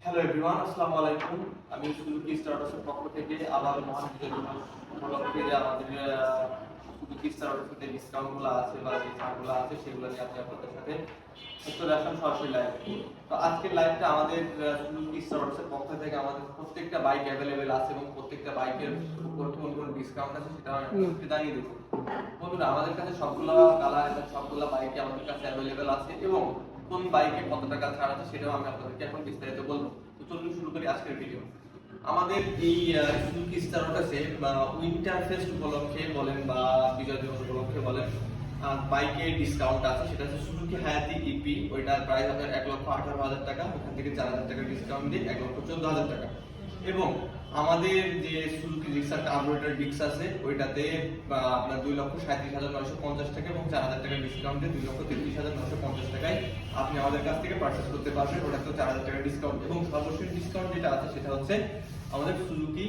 Hello everyone, আসসালামু আলাইকুম। আমি সুজুকি স্টারটসের পক্ষ থেকে আবার মহান বিজয় দিবস উপলক্ষে যে আমাদের সুজুকি স্টারটসের যে ডিসকাউন্টগুলো আছে বা যে ছাড়গুলো আছে সেগুলো নিয়ে আমি আপনাদের সাথে চলে আসলাম সরাসরি লাইভ। তো আজকের লাইভটা আমাদের সুজুকি স্টারটসের পক্ষ থেকে আমাদের প্রত্যেকটা বাইক অ্যাভেলেবেল আছে এবং প্রত্যেকটা বাইকের উপর কোন কোন ডিসকাউন্ট আছে সেটা আমি আপনাদেরকে জানিয়ে দেবো। বন্ধুরা, আমাদের কাছে সবগুলো কালার এবং সবগুলো বাইকে আমাদের কাছে অ্যাভেলেবেল আছে এবং কোন বাইকে কত টাকা ছাড় আছে সেটাও আমি আপনাদেরকে এখন বিস্তারিত বলবো। তো চলুন শুরু করি আজকের ভিডিও। আমাদের এই সুজুকি স্টারটসে উইন্টার ফেস্ট উপলক্ষে বলেন বা বিজয় দিবস উপলক্ষে বলেন বাইকের ডিসকাউন্ট আছে। সেটা হচ্ছে সুজুকি হায়াতি ইপি, ওইটার প্রাইস আপনার 1,18,000 টাকা, ওখান থেকে 4,000 টাকা ডিসকাউন্ট দিয়ে 1,14,000 টাকা। এবং আমাদের যে সুজুকি জিক্সার কার্বোরেটর ডিস্ক আছে ওইটাতে আপনার 2,37,950 টাকা এবং 4,000 টাকা ডিসকাউন্ট দিয়ে 2,33,950 টাকায় আপনি আমাদের কাছ থেকে পারচেজ করতে পারবেন। ওটা তো 4,000 টাকা ডিসকাউন্ট এবং সর্বশেষ ডিসকাউন্ট যেটা আছে সেটা হচ্ছে আমাদের সুজুকি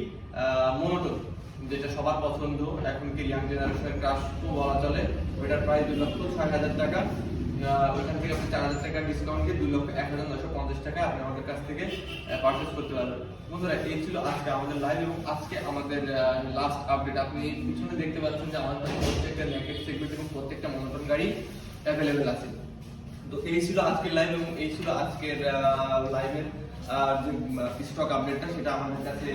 মোনোটোন, যেটা সবার পছন্দ, এখনকার ইয়াং জেনারেশনের ক্রাশ তো বলা চলে। ওইটার প্রাইস 2,06,000 টাকা, ওইখান থেকে আপনি 4,000 টাকা ডিসকাউন্ট দিয়ে 2,01,950 টাকা আপনি আমাদের কাছ থেকে পারচেজ করতে পারবেন। বন্ধুরা, এই ছিল আজকে আমাদের লাইভ এবং আজকে আমাদের লাস্ট আপডেট। আপনি পিছনে দেখতে পাচ্ছেন যে আমাদের কাছে প্রত্যেকটা নেকেট সেগমেন্ট এবং প্রত্যেকটা মনোটন গাড়ি অ্যাভেলেবেল আছে। তো এই ছিল আজকের লাইভ এবং এই ছিল আজকের লাইভের যে স্টক আপডেটটা, সেটা আমাদের কাছে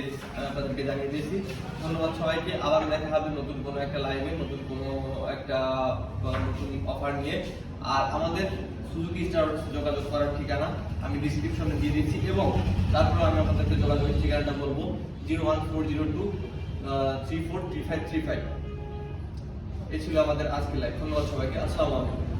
আপনাদেরকে জানিয়ে দিয়েছি। ধন্যবাদ সবাইকে। আবার দেখা হবে নতুন কোনো একটা লাইভে, নতুন কোনো একটা নতুন অফার নিয়ে। আর আমাদের সুজুকি স্টারটস যোগাযোগ করার ঠিকানা আমি ডিসক্রিপশনে দিয়ে দিচ্ছি এবং তারপর আমি আপনাদেরকে যোগাযোগের ঠিকানাটা বলবো 01402 343535। এই ছিল আমাদের আজকের লাইভ। ধন্যবাদ সবাইকে। আসসালামু আলাইকুম।